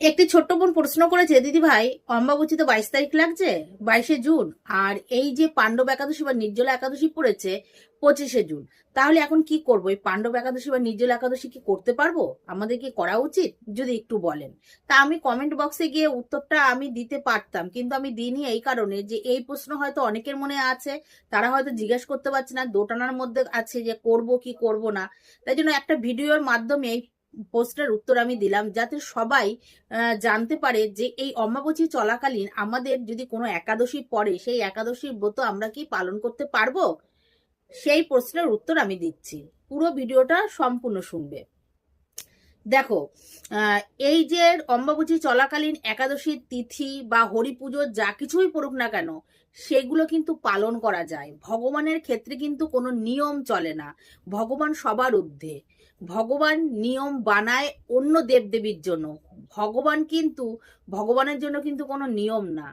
একটি ছোট্ট বোন প্রশ্ন করেছে, দিদি ভাই অম্বাবতী তো 22 তারিখ লাগছে, 22শে জুন, আর এই যে পাণ্ডব একাদশী বা নির্জলা একাদশী পড়েছে 25শে জুন। তাহলে এখন কি করবো? এই পাণ্ডব একাদশী বা নির্জলা একাদশী কি করতে পারবো? আমাদের কি করা উচিত যদি একটু বলেন। তা আমি কমেন্ট বক্সে গিয়ে উত্তরটা আমি দিতে পারতাম, কিন্তু আমি দিইনি এই কারণে যে এই প্রশ্ন হয়তো অনেকের মনে আছে, তারা হয়তো জিজ্ঞেস করতে পারছে না, দোটানার মধ্যে আছে যে করব কি করব না। তাই জন্য একটা ভিডিওর মাধ্যমে এই প্রশ্নের উত্তর আমি দিলাম, যাতে সবাই জানতে পারে যে এই অমাবস্যা চলাকালীন আমাদের যদি কোনো একাদশী পড়ে, সেই একাদশীর ব্রত আমরা কি পালন করতে পারবো, সেই প্রশ্নের উত্তর আমি দিচ্ছি। পুরো ভিডিওটা সম্পূর্ণ শুনবে। দেখো, আহ, এই যে অম্বাবতী চলাকালীন একাদশীর তিথি বা হরি পুজো যা কিছুই পড়ুক না কেন, সেগুলো কিন্তু পালন করা যায়। ভগবানের ক্ষেত্রে কিন্তু কোনো নিয়ম চলে না। ভগবান সবার ঊর্ধ্বে। ভগবান নিয়ম বানায় অন্য দেবদেবীর জন্য। ভগবান কিন্তু, ভগবানের জন্য কিন্তু কোনো নিয়ম না।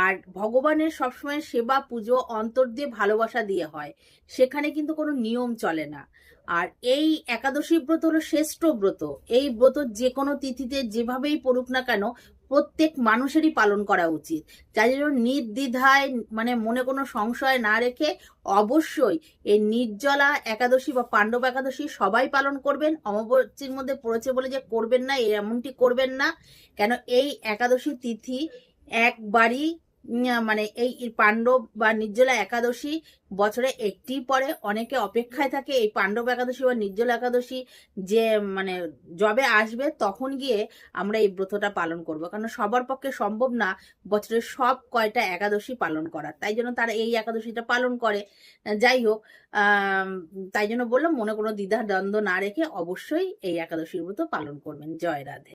আর ভগবানের সবসময় সেবা পুজো অন্তর দিয়ে ভালোবাসা দিয়ে হয়, সেখানে কিন্তু কোনো নিয়ম চলে না। আর এই একাদশী ব্রত হলো শ্রেষ্ঠ ব্রত। এই ব্রত যে কোনো তিথিতে যেভাবেই পড়ুক না কেন, প্রত্যেক মানুষেরই পালন করা উচিত। যাই জন্য নির্দ্বিধায়, মানে মনে কোনো সংশয় না রেখে অবশ্যই এই নির্জলা একাদশী বা পাণ্ডব একাদশী সবাই পালন করবেন। অমাবস্যার মধ্যে পড়েছে বলে যে করবেন না, এমনটি করবেন না। কেন, এই একাদশী তিথি একবারই, মানে এই পাণ্ডব বা নির্জলা একাদশী বছরে একটি পরে। অনেকে অপেক্ষায় থাকে এই পাণ্ডব একাদশী বা নির্জলা একাদশী যে, মানে যবে আসবে তখন গিয়ে আমরা এই ব্রতটা পালন করব, কারণ সবার পক্ষে সম্ভব না বছরের সব কয়টা একাদশী পালন করা। তাই জন্য তারা এই একাদশীটা পালন করে। যাই হোক, তাই জন্য বললাম, মনে কোনো দ্বিধা দ্বন্দ্ব না রেখে অবশ্যই এই একাদশীর ব্রত পালন করবেন। জয় রাধে।